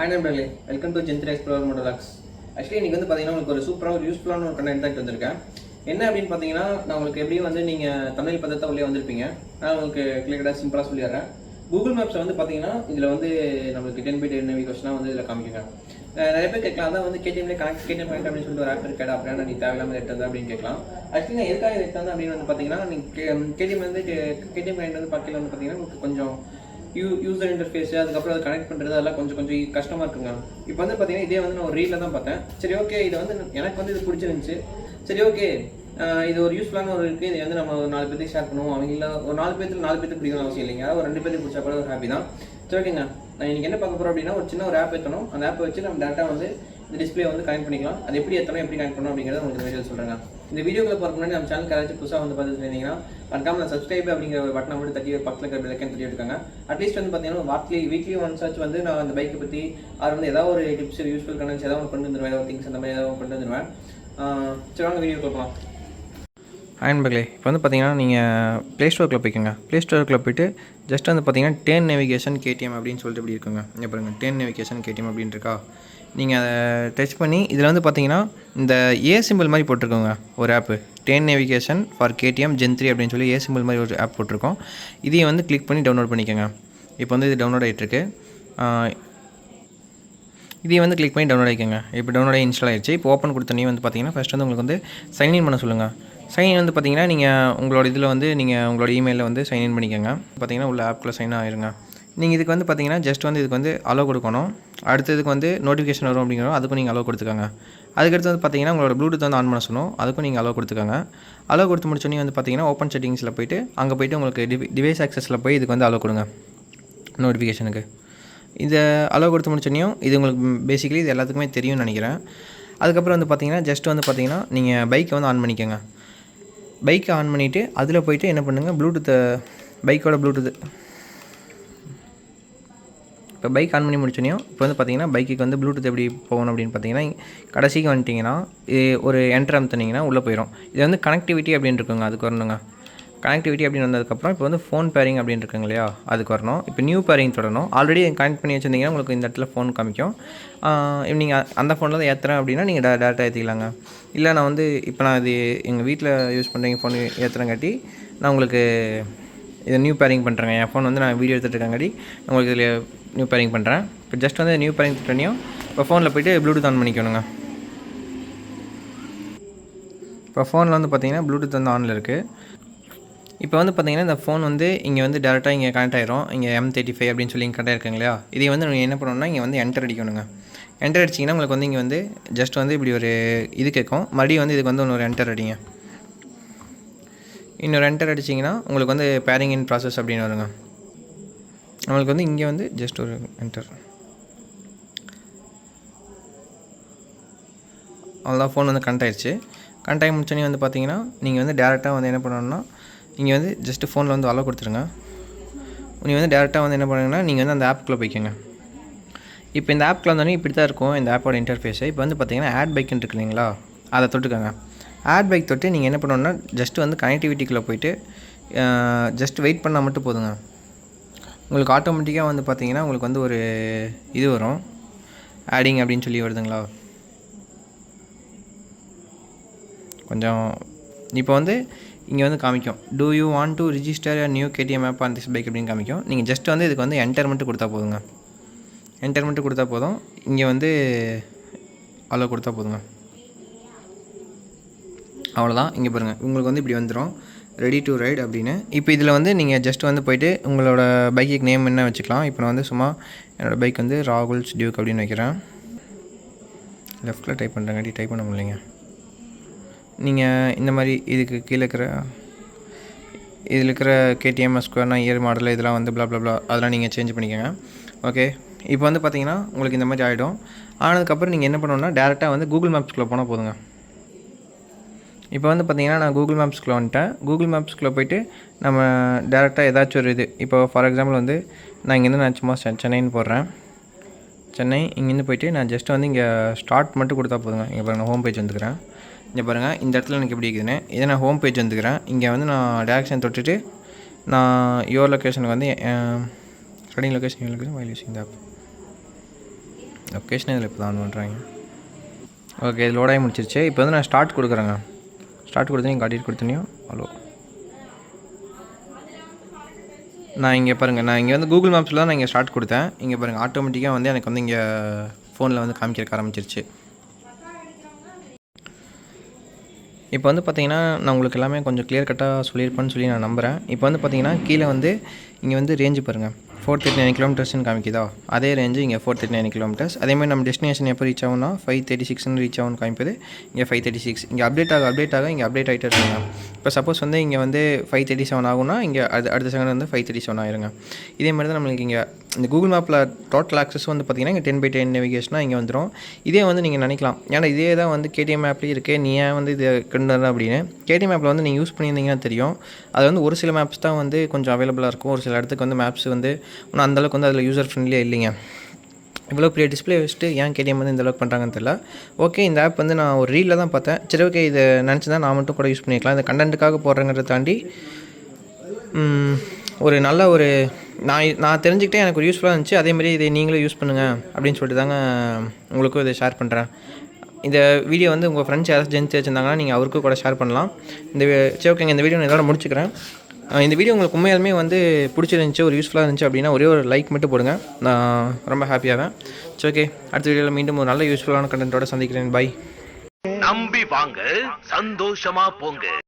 Hi நண்பர்களே, welcome to ஜென்த்ரி explorer மோட்டோலாக்ஸ். Actually இன்றைக்கி வந்து பார்த்தீங்கன்னா உங்களுக்கு ஒரு சூப்பராக ஒரு யூஸ்ஃபுல்லான ஒரு கண்டென்ட் தான் வந்திருக்கேன். என்ன அப்படின்னு பார்த்தீங்கன்னா, நான் உங்களுக்கு எப்படியும் வந்து நீங்கள் தமிழ் பதத்தை உள்ளே வந்திருப்பீங்க. நான் உங்களுக்கு கிளியராக சிம்பிளாக சொல்லிடுறேன். கூகுள் மேப்ஸில் வந்து பார்த்தீங்கன்னா இதில் வந்து நம்மளுக்கு 10x10 நேவிகேஷனாக வந்து இதில் காமிக்குங்க. நிறைய பேர் கேட்கலாம், அதான் வந்து கேடிஎம் கனெக்ட் அப்படின்னு சொல்லிட்டு ஒரு ஆப் இருக்கா அப்படின்னா நீ தேவையில்லாமல் எடுத்தது அப்படின்னு கேட்கலாம். ஆக்சுவலி நான் எதுக்காக எடுத்தேன் அப்படின்னு வந்து பார்த்தீங்கன்னா, நீங்கள் கேடிஎம் கனெக்ட் வந்து பார்க்கல வந்து பார்த்தீங்கன்னா உங்களுக்கு கொஞ்சம் யூசர் இன்டர்ஃபேஸ் அதுக்கப்புறம் அதை கனெக்ட் பண்ணுறது அதெல்லாம் கொஞ்சம் கஷ்டமாக இருக்குங்க. இப்போ வந்து பார்த்தீங்கன்னா இதே வந்து நான் ஒரு ரீலில் தான் பார்த்தேன். சரி ஓகே, இது வந்து எனக்கு வந்து இது பிடிச்சிருந்துச்சு. சரி ஓகே, இது ஒரு யூஸ்ஃபுல்லான ஒரு இருக்குது. இது வந்து நம்ம ஒரு 4 பேருக்கு ஷேர் பண்ணுவோம். அவங்க இல்லை ஒரு 4 பேருக்கு பிடிக்கணும் அவசியம் இல்லைங்க. ஒரு 2 பேருக்கு பிடிச்சா கூட ஒரு ஹாப்பி தான். சரி ஓகேங்க, நான் இன்றைக்கி என்ன பார்க்க போகிறோம் அப்படின்னா, ஒரு சின்ன ஒரு ஆப் ஏற்றணும். அந்த ஆப்பை வச்சு நம்ம டேட்டா வந்து இந்த டிஸ்பிளே வந்து கனெக்ட் பண்ணிக்கலாம். அது எப்படி ஏற்றணும், எப்படி கனெக்ட் பண்ணணும் அப்படிங்கிறத உங்களுக்கு வீடியோ சொல்கிறேன். இந்த வீடியோக்குள்ள பார்க்க முன்னாடி நம்ம சேனல் யாராச்சும் புதுசாக வந்து பார்த்துட்டு இருந்தீங்கன்னா மறக்காம நான் சப்ஸ்கிரைப் அப்படிங்கிற ஒரு பட்டனை மட்டும் தட்டி பக்கத்தில் இருக்கிற பெல்லைக்கன் தட்டி எடுக்காங்க. அட்லீஸ்ட் வந்து பார்த்தீங்கன்னா வீக்லி ஒன்ஸ் ஆச்சு வந்து நான் அந்த பைக்கை பற்றி அது வந்து ஏதாவது ஒரு டிப்ஸ் யூஸ்ஃபுல் கனெக்ட்ஸ் ஏதாவது கொண்டு வந்துடுவேன், ஏதாவது திங்ஸ் அந்த மாதிரி ஏதாவது கொண்டு வந்துடுவேன். சரி வாங்க வீடியோ பார்க்கலாம். நண்பர்களே, இப்போ வந்து பார்த்தீங்கன்னா நீங்கள் ப்ளே ஸ்டோருக்குள்ளே போய்க்கோங்க. ப்ளே ஸ்டோருக்குள்ளே போய்ட்டு ஜஸ்ட் வந்து பார்த்தீங்கன்னா 10 நேவிகேஷன் கேடிஎம் அப்படின்னு சொல்லிட்டு இப்படி இருக்குங்க. இங்கே பாருங்கள் 10 நேவிகேஷன் கேடிஎம் அப்படின்னு இருக்கா. நீங்கள் அதை டச் பண்ணி இதில் வந்து பார்த்தீங்கன்னா இந்த ஏ சிம்பிள் மாதிரி போட்டிருக்கோங்க ஒரு ஆப்பு. 10 நேவிகேஷன் ஃபார் கேடிஎம் Gen 3 அப்படின்னு சொல்லி ஏ சிம்பிள் மாதிரி ஒரு ஆப் போட்டிருக்கோம். இதையும் வந்து கிளிக் பண்ணி டவுன்லோட் பண்ணிக்கோங்க. இப்போ வந்து இது டவுன்லோட் ஆகிட்டுருக்கு. இதையும் வந்து கிளிக் பண்ணி டவுன்லோட் ஆகிக்கோங்க. இப்போ டவுன்லோட் ஆகி இன்ஸ்டால் ஆகிடுச்சு. இப்போ ஓப்பன் கொடுத்தோன்னே வந்து பார்த்தீங்கன்னா ஃபஸ்ட் வந்து உங்களுக்கு வந்து சைன்இன் பண்ண சொல்லுங்கள். சைன்இன் வந்து பார்த்தீங்கன்னா நீங்கள் உங்களோட இதில் வந்து நீங்கள் உங்களோட இமெயிலில் வந்து சைன்இன் பண்ணிக்கோங்க. பார்த்தீங்கன்னா உள்ள ஆப்குள்ளே சைன் ஆகிருங்க. நீங்கள் இதுக்கு வந்து பார்த்தீங்கன்னா ஜஸ்ட் வந்து இதுக்கு வந்து அலோ கொடுக்கணும். அடுத்ததுக்கு வந்து நோட்டிஃபிகேஷன் வரும் அப்படிங்கிறோம், அதுக்கும் நீங்கள் அலோ கொடுத்துக்கோங்க. அதுக்கடுத்து வந்து பார்த்தீங்கன்னா உங்களோட ப்ளூடூத் வந்து ஆன் பண்ண சொல்லணும், அதுக்கும் நீங்கள் அலோ கொடுத்துக்கோங்க. அலோ கொடுத்து முடிச்சோன்னே வந்து பார்த்தீங்கன்னா ஓப்பன் செட்டிங்ஸில் போய்ட்டு அங்கே போய்ட்டு உங்களுக்கு டிவைஸ் ஆக்சஸில் போய் இதுக்கு வந்து அலோ கொடுங்க நோட்டிஃபிகேஷனுக்கு. இதை அலோ கொடுத்து முடிச்சோன்னையும் இது உங்களுக்கு பேசிக்கலி இது எல்லாத்துக்குமே தெரியும்னு நினைக்கிறேன். அதுக்கப்புறம் வந்து பார்த்தீங்கன்னா ஜஸ்ட் வந்து பார்த்தீங்கன்னா நீங்கள் பைக்கை வந்து ஆன் பண்ணிக்கோங்க. பைக்கை ஆன் பண்ணிவிட்டு அதில் போய்ட்டு என்ன பண்ணுங்கள், பைக்கோட ப்ளூடூத் இப்போ பைக் ஆன் பண்ணி முடிச்சோனையும் இப்போ வந்து பார்த்தீங்கன்னா பைக்குக்கு வந்து ப்ளூடூத் எப்படி போகணும் அப்படின்னு பார்த்தீங்கன்னா கடைசிக்கு வந்துட்டிங்கன்னா ஒரு என்டர் அமுத்துனீங்கன்னா உள்ளே போயிடும். இது வந்து கனெக்டிவிட்டி அப்படின்னு இருக்குங்க, அதுக்கு வரணுங்க. கனெக்டிவிட்டி அப்படின்னு வந்ததுக்கப்புறம் இப்போ வந்து ஃபோன் பேரிங் அப்படின்னு இருக்குங்க இல்லையா, அதுக்கு வரணும். இப்போ நியூ பேரிங் தொடரணும். ஆல்ரெடி கனெக்ட் பண்ணி வச்சுருந்தீங்கன்னா உங்களுக்கு இந்த இடத்துல ஃபோன் காமிக்கும். நீங்கள் அந்த ஃபோனில் தான் ஏற்றுறேன் அப்படின்னா நீங்கள் டேரெக்டாக ஏற்றிக்கலாங்க. இல்லை நான் வந்து இப்போ நான் இது எங்கள் வீட்டில் யூஸ் பண்ணுறீங்க ஃபோன் ஏற்றுறங்காட்டி நான் உங்களுக்கு இதை நியூ பேரிங் பண்ணுறேங்க. என் ஃபோன் வந்து நான் வீடியோ எடுத்துகிட்டு இருக்கங்காட்டி நான் உங்களுக்கு இதில் நியூ பேரிங் பண்ணுறேன். இப்போ ஜஸ்ட் வந்து நியூ பேரிங் பண்ணியும் இப்போ ஃபோனில் போய்ட்டு ப்ளூடூத் ஆன் பண்ணிக்கணுங்க. இப்போ ஃபோனில் வந்து பார்த்தீங்கன்னா ப்ளூடூத் வந்து ஆனில் இருக்குது. இப்போ வந்து பார்த்தீங்கன்னா இந்த ஃபோன் வந்து இங்கே வந்து டேரெக்டாக இங்கே கனெக்ட் ஆகிரும். இங்கே M35 அப்படின்னு சொல்லி கனெக்ட் ஆகிருக்குங்க இல்லையா. இதை வந்து நீங்கள் என்ன பண்ணணும்னா இங்கே வந்து என்டர் அடிக்கணுங்க. என்டர் அடிச்சிங்கன்னா உங்களுக்கு வந்து இங்கே வந்து ஜஸ்ட் வந்து இப்படி ஒரு இது கேட்கும். மறுபடியும் வந்து இதுக்கு வந்து இன்னொரு என்டர் அடிங்க. இன்னொரு என்டர் அடிச்சிங்கன்னா உங்களுக்கு வந்து பேரிங் இன் ப்ராசஸ் அப்படின்னு வருங்க. நம்மளுக்கு வந்து இங்கே வந்து ஜஸ்ட் ஒரு என்டர், அவ்வளோதான் ஃபோன் வந்து கனெக்ட் ஆகிடுச்சு. கனெக்ட் ஆகி முடிச்சோன்னே வந்து பார்த்தீங்கன்னா நீங்கள் வந்து டேரெக்டாக வந்து என்ன பண்ணணும்னா இங்கே வந்து ஜஸ்ட்டு ஃபோனில் வந்து அலோ கொடுத்துருங்க. நீங்கள் வந்து டேரெக்டாக வந்து என்ன பண்ணுங்கன்னா நீங்கள் வந்து அந்த ஆப்புக்குள்ளே போய்க்கோங்க. இப்போ இந்த ஆப்புக்குள்ள வந்தோடனே இப்படி தான் இருக்கும் இந்த ஆப்போட இன்டர்ஃபேஸு. இப்போ வந்து பார்த்தீங்கன்னா ஆட் பைக்குன்னு இருக்கு இல்லைங்களா, அதை தொட்டுக்கோங்க. ஆட் பைக் தொட்டு நீங்கள் என்ன பண்ணணுன்னா ஜஸ்ட்டு வந்து கனெக்டிவிட்டிக்குள்ளே போய்ட்டு ஜஸ்ட் வெயிட் பண்ணால் மட்டும் போதுங்க. உங்களுக்கு ஆட்டோமேட்டிக்காக வந்து பார்த்தீங்கன்னா உங்களுக்கு வந்து ஒரு இது வரும், ஆடிங் அப்படின்னு சொல்லி வருதுங்களா. கொஞ்சம் இப்போ வந்து இங்கே வந்து காமிக்கும் do you want to register a new KTM app on this bike அப்படின்னு காமிக்கும். நீங்கள் ஜஸ்ட் வந்து இதுக்கு வந்து என்டர் மட்டும் கொடுத்தா போதுங்க. என்டர் மட்டும் கொடுத்தா போதும். இங்கே வந்து அலோ கொடுத்தா போதுங்க. அவ்வளோதான். இங்கே பாருங்கள் உங்களுக்கு வந்து இப்படி வந்துடும் ரெடி டு ரைட் அப்படின்னு. இப்போ இதில் வந்து நீங்கள் ஜஸ்ட் வந்து போய்ட்டு உங்களோட பைக்குக்கு நேம் என்ன வச்சுக்கலாம். இப்போ நான் வந்து சும்மா என்னோடய பைக் வந்து ராகுல்ஸ் டியூக் அப்படின்னு வைக்கிறேன். லெஃப்ட்டில் டைப் பண்ணுறங்காட்டி டைப் பண்ண முடியலைங்க. நீங்கள் இந்த மாதிரி இதுக்கு கீழே இதில் இருக்கிற கேடிஎம் ஸ்கொயர்னா இயர் மாடல் இதெல்லாம் வந்து ப்ளா அதெல்லாம் நீங்கள் சேஞ்ச் பண்ணிக்கோங்க. ஓகே, இப்போ வந்து பார்த்தீங்கன்னா உங்களுக்கு இந்த மாதிரி ஆகிடும். ஆனதுக்கப்புறம் நீங்கள் என்ன பண்ணணுன்னா டேரெக்டாக வந்து கூகுள் மேப்ஸ்குள்ளே போனால் போதுங்க. இப்போ வந்து பார்த்தீங்கன்னா நான் கூகுள் மேப்ஸ்குள்ளே வந்துட்டேன். கூகுள் மேப்ஸ்குள்ளே போய்ட்டு நம்ம டேரெக்டாக ஏதாச்சும் ஒரு இது இப்போ ஃபார் எக்ஸாம்பிள் வந்து நான் இங்கேருந்து நான் சும்மா சென்னைன்னு போடுறேன். சென்னை இங்கேருந்து போய்ட்டு நான் ஜஸ்ட் வந்து இங்கே ஸ்டார்ட் மட்டும் கொடுத்தா போதுங்க. இங்கே பாருங்கள் ஹோம் பேஜ் வந்துக்கிறேன். இங்கே பாருங்கள் இந்த இடத்துல எனக்கு எப்படி இருக்குதுன்னு. இதை நான் ஹோம் பேஜ் வந்துக்கிறேன். இங்கே வந்து நான் டேரக்ஷன் தொட்டுட்டு நான் யுவர் லொக்கேஷனுக்கு வந்து running location while using the app location இதில் இப்போ தான் ஆன் பண்ணுறாங்க. ஓகே, இது லோடாகி முடிச்சிருச்சு. இப்போ வந்து நான் ஸ்டார்ட் கொடுக்குறேங்க. ஸ்டார்ட் கொடுத்து நீங்கள் காட்டிட்டு கொடுத்தனியோ ஹலோ. நான் இங்கே பாருங்கள், நான் இங்கே வந்து கூகுள் மேப்ஸில் தான் நான் இங்கே ஸ்டார்ட் கொடுத்தேன். இங்கே பாருங்கள், ஆட்டோமேட்டிக்காக வந்து எனக்கு வந்து இங்கே ஃபோனில் வந்து காமிக்க ஆரம்பிச்சிருச்சு. இப்போ வந்து பார்த்தீங்கன்னா நான் உங்களுக்கு எல்லாமே கொஞ்சம் கிளியர் கட்டாக சொல்லியிருப்பேன்னு சொல்லி நான் நம்புகிறேன். இப்போ வந்து பார்த்தீங்கன்னா கீழே வந்து இங்கே வந்து ரேஞ்சு பாருங்கள் 439 கிலோமீட்டர்ஸ்னு காமிக்குதா, அதே ரேஞ்சு இங்கே 439 கிலோமீட்டர்ஸ். அதேமாதிரி நம்ம டெஸ்டினேஷன் எப்போ ரீச் ஆகும்னா 536 ரீச் ஆகும்னு காமிப்பது, இங்கே 536. இங்கே அப்டேட் ஆக இங்கே அப்டேட் ஆகிட்டே இருக்குங்க. இப்போ சப்போஸ் வந்து இங்கே வந்து 537 ஆகும்னா இங்கே அடுத்த செகண்ட் வந்து 537 ஆயிருங்க. இதே மாதிரி தான் நம்மளுக்கு இங்கே இந்த கூகுள் மேப்பில் டோட்டல் ஆக்சஸ் வந்து பார்த்திங்கன்னா இங்கே 10/10 நேவிகேஷனாக இங்கே வந்துடும். இதே வந்து நீங்கள் நினைக்கலாம், ஏன்னா இதே தான் வந்து கேடிஎம் ஆப்லேயும் இருக்குது, நீ ஏன் வந்து இது கொண்டு வர அப்படின்னு. கேடிஎம் ஆப்பில் வந்து நீங்கள் யூஸ் பண்ணியிருந்தீங்கன்னா தெரியும், அது வந்து ஒரு சில மேப்ஸ் தான் வந்து கொஞ்சம் அவைலபிளாக இருக்கும். ஒரு சில இடத்துக்கு வந்து மேப்ஸ் வந்து இன்னும் அந்தளவுக்கு வந்து அதில் யூசர் ஃப்ரெண்ட்லியாக இல்லைங்க. இவ்வளோ பெரிய டிஸ்பிளே வச்சுட்டு ஏன் கேடிஎம் வந்து இந்தளவுக்கு பண்ணுறாங்கன்னு தெரியல. ஓகே, இந்த ஆப் வந்து நான் ஒரு ரீலில் தான் பார்த்தேன். சரி, ஓகே, இதை நினச்சி தான் நான் மட்டும் கூட யூஸ் பண்ணிக்கலாம். இந்த கண்டென்ட்டுக்காக போடுறேங்கிறத தாண்டி ஒரு நல்ல ஒரு நான் தெரிஞ்சுக்கிட்டே எனக்கு ஒரு யூஸ்ஃபுல்லாக இருந்துச்சு. அதேமாதிரி இதை நீங்களும் யூஸ் பண்ணுங்கள் அப்படின்னு சொல்லிட்டு தாங்க உங்களுக்கும் இதை ஷேர் பண்ணுறேன். இந்த வீடியோ வந்து உங்கள் ஃப்ரெண்ட்ஸ் யாராவது ஜென்ஸ் வச்சுருந்தாங்கன்னா நீங்கள் அவருக்கும் கூட ஷேர் பண்ணலாம். சரி, ஓகேங்க, இந்த வீடியோ நான் இதோட முடிச்சுக்கிறேன். இந்த வீடியோ உங்களுக்கு உண்மையாலுமே வந்து பிடிச்சிருந்துச்சி, ஒரு யூஸ்ஃபுல்லாக இருந்துச்சு அப்படின்னா ஒரே ஒரு லைக் மட்டும் போடுங்க, நான் ரொம்ப ஹாப்பியாவேன். சரி, ஓகே, அடுத்த வீடியோவில் மீண்டும் ஒரு நல்ல யூஸ்ஃபுல்லான கண்டென்ட்டோட சந்திக்கிறேன். பை. நம்பி வாங்க, சந்தோஷமா போங்க.